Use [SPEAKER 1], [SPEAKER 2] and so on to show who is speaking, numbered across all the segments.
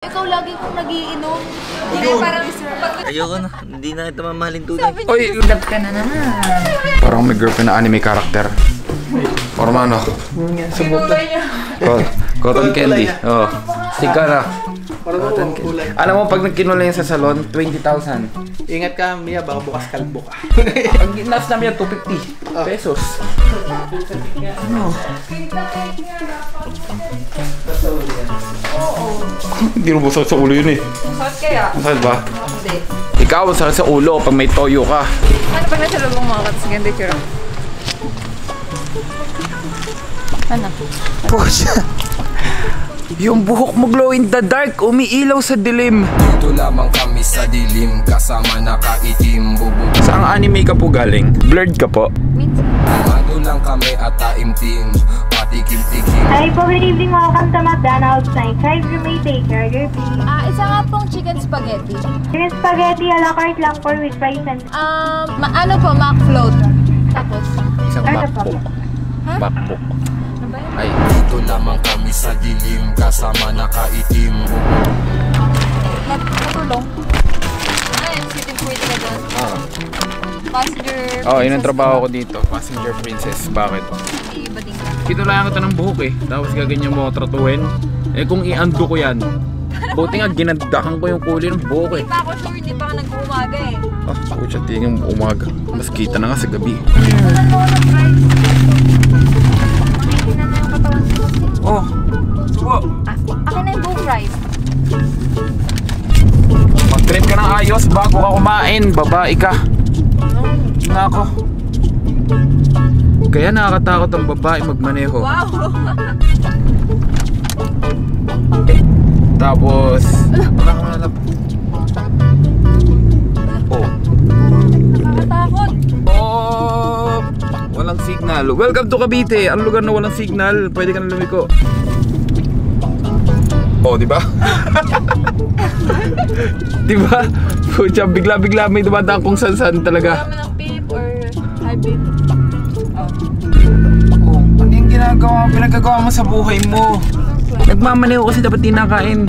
[SPEAKER 1] Ikaw lagi kong nagiinom. Hindi parang
[SPEAKER 2] ayoko na, hindi na kita mamahalin tunay.
[SPEAKER 3] Oy,
[SPEAKER 1] love ka na naman.
[SPEAKER 3] parang may girlfriend na anime character. Parang ano? Cotton candy. Oh. Sika na. Cotton candy. Alam mo, pag nagkinula yan sa salon, 20,000.
[SPEAKER 4] Ingat ka, Mia, baka bukas kalbo ka.
[SPEAKER 3] Ang ginas namin yan, 250 pesos. Ano? Hindi mo busot sa ulo yun eh.
[SPEAKER 1] Masakit kaya?
[SPEAKER 3] Masakit ba?
[SPEAKER 1] Hindi.
[SPEAKER 3] Ikaw, masakit sa ulo pag may toyo ka.
[SPEAKER 1] Ano pag nasa loob mong mga katas? Ganda tira. Ano?
[SPEAKER 3] Pucha. Yung buhok mo glow in the dark, umiilaw sa dilim.
[SPEAKER 5] Dito lamang kami sa dilim, kasama nakaitim bubog.
[SPEAKER 3] Saang anime ka po galing? Blurred ka po?
[SPEAKER 1] Minsan.
[SPEAKER 5] Ando lang kami at taimtim, patikim-tikim.
[SPEAKER 6] Hi po, good evening. Welcome to McDonald's. Night drive, you may take your order, please.
[SPEAKER 1] Isa nga pong chicken spaghetti.
[SPEAKER 6] Chicken spaghetti a la carte lang po with rice and...
[SPEAKER 1] Ano po, mac float. Tapos,
[SPEAKER 3] Isang
[SPEAKER 6] Ano
[SPEAKER 3] MacBook.
[SPEAKER 1] Ha?
[SPEAKER 3] MacBook.
[SPEAKER 1] ano ba yun?
[SPEAKER 3] Ay,
[SPEAKER 5] Dito lamang kami sa dilim, kasama nakaitim bubog.
[SPEAKER 1] Matulong. Ay, sitting pwede ka doon. Passenger
[SPEAKER 3] yun ang trabaho ko dito. Passenger princess. Bakit?
[SPEAKER 1] Iba din ka.
[SPEAKER 3] Kinulayan kita ng buhok eh. Tapos gaganyan mo ako tratuhin. Eh kung i-undo ko yan. Buti nga ginandakan ko yung kulay ng buhok eh.
[SPEAKER 1] Hindi pa ako sure, hindi pa ako nag-umaga eh.
[SPEAKER 3] Ah, pucha, tingin mo umaga. Mas kita na nga sa gabi.
[SPEAKER 1] Wala mo ako na-price. Makikita na yung katawan ko.
[SPEAKER 3] Oh, subo.
[SPEAKER 1] Akin na yung buong rice.
[SPEAKER 3] Mag-trip ka ng ayos bago ka kumain. Babae ka. Nako. Kaya nakakatakot ang babae magmaneho.
[SPEAKER 1] Wow!
[SPEAKER 3] Tapos, oh.
[SPEAKER 1] Nakakatakot.
[SPEAKER 3] Oh, walang signal. Welcome to Cavite. Ang lugar na walang signal. Pwede ka na lumiko. Oh, di ba? Di ba? Pucha, bigla-bigla may dumadaan kung saan-saan talaga.
[SPEAKER 1] Wala mo ng pip or high pip.
[SPEAKER 3] Oh, ano yung pinagagawa mo sa buhay mo? Nagmamaneho kasi dapat tinakain.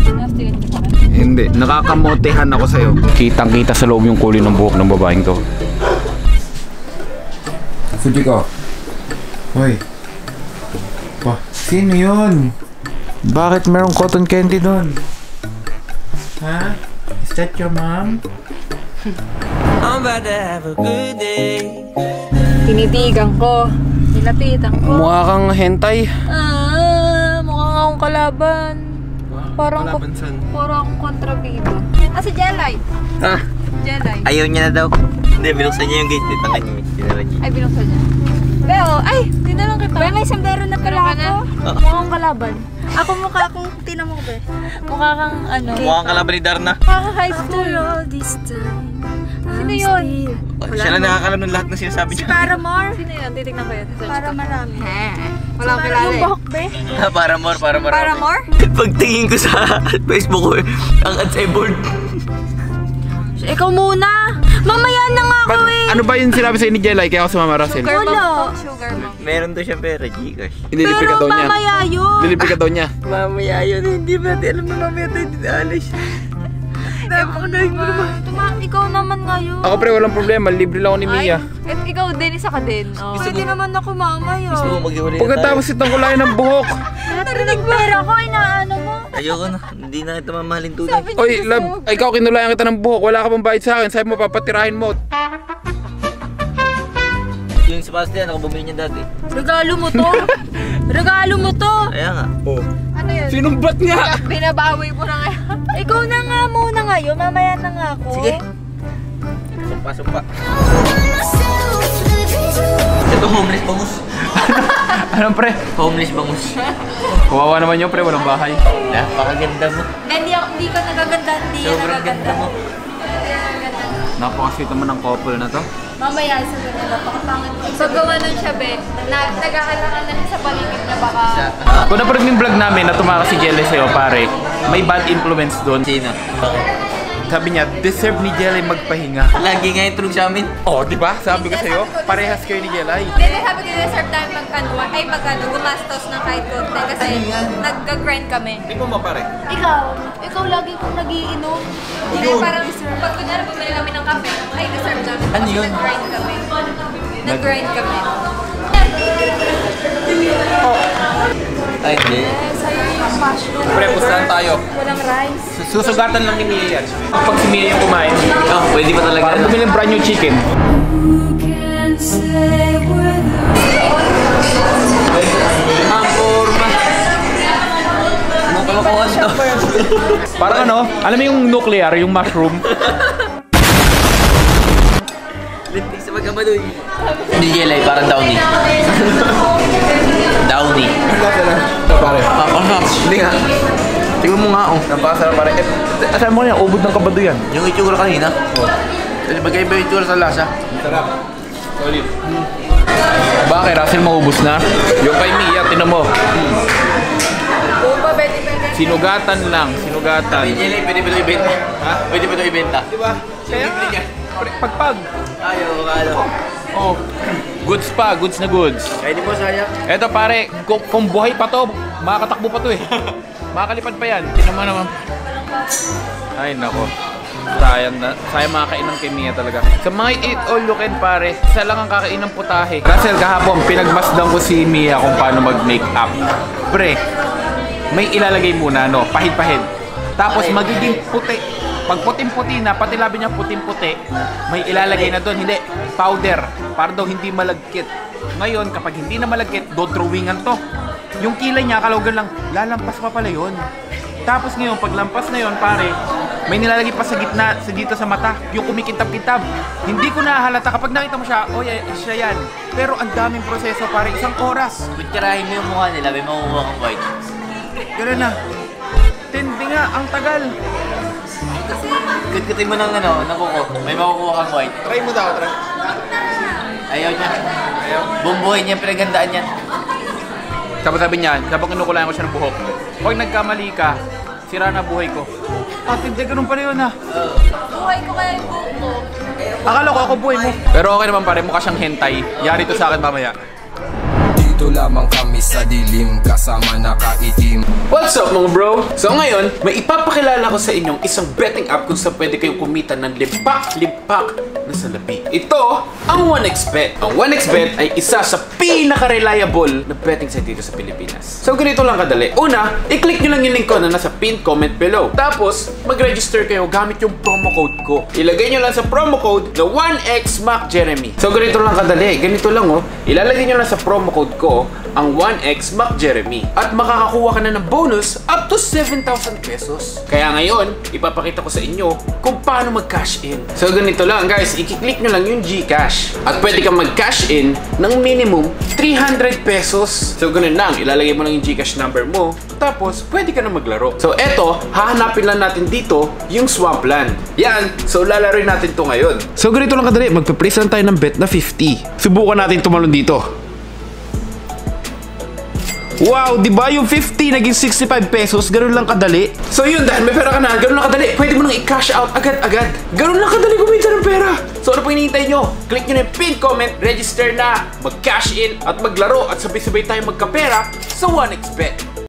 [SPEAKER 1] Nastigan ka sa akin.
[SPEAKER 3] Hindi, nakakamotehan ako sa'yo. Kitang-kita sa loob yung kulay ng buhok ng babaeng to. Fuji ko. Hoy. Pa, sino yun? Bakit merong cotton candy doon? Ha? Is that your mom?
[SPEAKER 7] I'm about to have a good day.
[SPEAKER 1] Tinitigan ko. Nilapitan ko.
[SPEAKER 3] Mukha kang hentai.
[SPEAKER 1] Mukhang akong kalaban. Parang
[SPEAKER 3] Kalaban saan?
[SPEAKER 1] parang akong kontrabida. Si Jelay.
[SPEAKER 2] Ha?
[SPEAKER 1] Jelay.
[SPEAKER 2] Ayaw niya na daw. Hindi, binuksan niya yung gate. Tangan niya. Tinara niya.
[SPEAKER 1] Ay, binuksan niya. Beo, ay, tinalang kita. Beo, may sambero na pala ako. Mukhang kalaban. Ako mukha akong, tinan mo ko, Be. Mukha kang ano.
[SPEAKER 2] Mukhang kalaban ni Darna.
[SPEAKER 1] Mukha high school. Sino yun?
[SPEAKER 2] Siya lang nakakalam ng lahat ng sinasabi niya.
[SPEAKER 1] Paramore? Sino yun? Titignan ko yun.
[SPEAKER 6] Para marami.
[SPEAKER 1] Wala akong kilala
[SPEAKER 6] Yung
[SPEAKER 1] eh.
[SPEAKER 6] buhok, be.
[SPEAKER 2] Paramore.
[SPEAKER 1] Paramore?
[SPEAKER 2] Pagtingin ko sa Facebook ko, ang ad-cyborg.
[SPEAKER 6] Ikaw muna. Mamaya na nga ako eh.
[SPEAKER 3] Ano ba yung sinabi sa'yo ni Jelay kaya ako sumama Russell?
[SPEAKER 1] Sugar
[SPEAKER 6] Wala.
[SPEAKER 1] mom. Sugar mom.
[SPEAKER 2] Meron daw siyang pera, Gcash.
[SPEAKER 3] Ililipid ka
[SPEAKER 6] Pero
[SPEAKER 3] daw niya.
[SPEAKER 6] mamaya yun.
[SPEAKER 3] Ililipid ka daw niya.
[SPEAKER 2] Mamaya yun, hindi ba? Alam mo, mamaya tayo dinalis. Napakagaling mo naman.
[SPEAKER 6] Ikaw naman ngayon.
[SPEAKER 3] Ako pre, walang problema. Libre lang ako ni Mia.
[SPEAKER 1] At ikaw din, isa ka din. Oh.
[SPEAKER 6] Pwede naman ako mamaya.
[SPEAKER 2] Gusto mo mag-iwalay na tayo?
[SPEAKER 3] Pagkatapos itong kulay ng buhok.
[SPEAKER 6] Narinig pera ko, inaano mo.
[SPEAKER 2] Ayoko na, hindi na kita mamahalin tunay.
[SPEAKER 1] Sabi niya
[SPEAKER 3] Oy,
[SPEAKER 1] gusto
[SPEAKER 3] love,
[SPEAKER 1] mo.
[SPEAKER 3] ikaw kinulayan kita ng buhok. Wala ka pang bayad sa akin. Sabi mo, papatirahin mo.
[SPEAKER 2] Yung si Bastian, ako bumili niya dati.
[SPEAKER 6] Regalo mo to. Regalo mo to.
[SPEAKER 2] Kaya nga.
[SPEAKER 3] Oh.
[SPEAKER 1] Ano yun?
[SPEAKER 3] Sinumbat niya.
[SPEAKER 1] Binabawi mo na ngayon.
[SPEAKER 6] Ikaw na nga muna ngayon. Mamaya na nga ako.
[SPEAKER 2] Sige. Sumpa. Ito, homeless bangus.
[SPEAKER 3] Anong pre?
[SPEAKER 2] Homeless bangus.
[SPEAKER 3] Kawawa naman yun pre, walang bahay.
[SPEAKER 2] Napakaganda mo.
[SPEAKER 6] Hindi ka nagaganda. Hindi ka
[SPEAKER 2] Sobrang ganda
[SPEAKER 6] nagaganda.
[SPEAKER 2] mo.
[SPEAKER 3] Napakasweet naman ng couple na to.
[SPEAKER 6] Mamaya sa ganyan. Napakapangit ko.
[SPEAKER 1] Pag gawa nun siya, Be, nag-aalangan na siya sa paligid na baka...
[SPEAKER 3] Kung napanood mo yung vlog namin na tumakas si Jelly sa'yo pare, may bad influence doon.
[SPEAKER 2] Sino? Bakit?
[SPEAKER 3] Sabi niya, deserve ni Jelay magpahinga.
[SPEAKER 4] Lagi nga yung tulog sa amin.
[SPEAKER 3] Oh, di ba? Sabi ko sa'yo, parehas kayo ni Jelay.
[SPEAKER 1] Hindi, sabi ko, deserve namin gumastos ng kahit konti kasi nag-grind kami.
[SPEAKER 3] Hindi mo mapare.
[SPEAKER 6] Ikaw lagi kong nagiinom.
[SPEAKER 1] Hindi, parang pag kunyari bumili kami ng kape, ay deserve namin.
[SPEAKER 4] Ano
[SPEAKER 1] Kasi
[SPEAKER 4] yun?
[SPEAKER 1] nag-grind kami. Nag-grind kami.
[SPEAKER 4] Ay, hindi.
[SPEAKER 1] Sa'yo yung mushroom.
[SPEAKER 3] Pre, pustahan tayo.
[SPEAKER 1] Walang rice.
[SPEAKER 3] Susugatan lang ni Mia yan. Pag si Mia yung kumain,
[SPEAKER 4] Oh, pwede ba talaga?
[SPEAKER 3] parang bumili ng brand new chicken.
[SPEAKER 4] Ang forma. Ano ka makuha siya?
[SPEAKER 3] Parang ano, alam mo yung nuclear, yung mushroom?
[SPEAKER 4] Lintik sa magkabadoy. Hindi Jelay, parang Downy. Downy.
[SPEAKER 3] Pare.
[SPEAKER 4] Hindi nga. Tingnan mo nga, oh.
[SPEAKER 3] Napakasarap pare. Asahan mo yan, ubod ng kabado yan.
[SPEAKER 4] Yung itsura kanina. Kasi magkaiba yung itsura sa lasa.
[SPEAKER 3] Sarap. Solid. Bakit? Russell maubos na? Yung kay Mia, tinan mo. Sinugatan lang, sinugatan.
[SPEAKER 4] Jelay, pwede ba ito ibenta? Ha? Pwede ba ito ibenta?
[SPEAKER 3] Diba? Kaya nga. Pagpag.
[SPEAKER 4] Ayaw, ano.
[SPEAKER 3] Oh. Goods pa, goods na goods.
[SPEAKER 4] Kaya di mo sayang.
[SPEAKER 3] Eto pare, kung buhay pa to, makakatakbo pa to eh. Makakalipad pa yan. Tinan mo naman. Ay nako. Sayang makakainan kay Mia talaga. Sa mga eat all you can pare, isa lang ang kakain ng putahe. Russell, kahapon pinagmasdan ko si Mia kung paano mag-make up. Pre, may ilalagay muna, no? Pahid-pahid. Tapos magiging puti. Pag puting-puti na, pati labi niya puting-puti, may ilalagay na doon. Hindi, powder. Para daw hindi malagkit. Ngayon, kapag hindi na malagkit, dodrawingan to. Yung kilay niya, kalawagan lang, lalampas pa pala yun. Tapos ngayon, paglampas na yun, pare, may nilalagay pa sa gitna, sa dito sa mata, yung kumikintab-kintab. Hindi ko nahalata. Kapag nakita mo siya, oh yeah, siya yan. Pero ang daming proseso, pare, 1 oras.
[SPEAKER 4] Kutsarahin mo yung mukha nila, may makukuha kang white.
[SPEAKER 3] Gano'n na. Tindi nga, ang tagal.
[SPEAKER 4] Kutkutin mo ng ano, ng kuko, may makukuha kang white.
[SPEAKER 3] Try mo daw, try.
[SPEAKER 4] Ayaw niya. Ayaw. Bumbuhay niya, pinagandaan niya.
[SPEAKER 3] Sabi niya, habang kinukulayan ko siya ng buhok, pag nagkamali ka, sira na buhay ko. Ah, hindi, ganun pala yun ha.
[SPEAKER 1] Buhay ko kaya yung buhok ko.
[SPEAKER 3] Akala ko ako buhay mo. Pero okay naman pare, mukha siyang hentai. Yari to sa akin mamaya.
[SPEAKER 5] Dito lamang kami sa dilim, kasama nakaitim.
[SPEAKER 3] What's up mga bro? So ngayon, may ipapakilala ko sa inyong isang betting app kung saan pwede kayong kumita ng limpak-limpak na salapi. Ito, ang 1xBet. Ang 1xBet ay isa sa pinaka-reliable na betting site dito sa Pilipinas. So ganito lang kadali. Una, i-click nyo lang yung link ko na nasa pinned comment below. Tapos, mag-register kayo gamit yung promo code ko. Ilagay nyo lang sa promo code na 1xMacJeremy. So ganito lang kadali. Ganito lang oh. Ilalagay nyo lang sa promo code ko ang 1xMacJeremy at makakakuha ka na ng bonus up to 7,000 pesos. Kaya ngayon, ipapakita ko sa inyo kung paano mag-cash in. So ganito lang guys, i-click nyo lang yung GCash at pwede kang mag-cash in ng minimum 300 pesos. So ganun lang, ilalagay mo lang yung GCash number mo tapos pwede ka na maglaro. So eto, hahanapin lang natin dito yung Swampland. Yan, so lalaroin natin to ngayon. So ganito lang kadali, magpe-place lang tayo ng bet na 50. Subukan natin tumalon dito. Wow, di ba yung 50 naging 65 pesos? Ganun lang kadali. So yun, dahil may pera ka na, ganun lang kadali. Pwede mo nang i-cash out agad-agad. Ganun lang kadali kumita ng pera. So ano pa hinihintay nyo? Click nyo na yung pin comment, register na, mag-cash in, at maglaro, at sabay-sabay tayo magkapera sa 1xBet.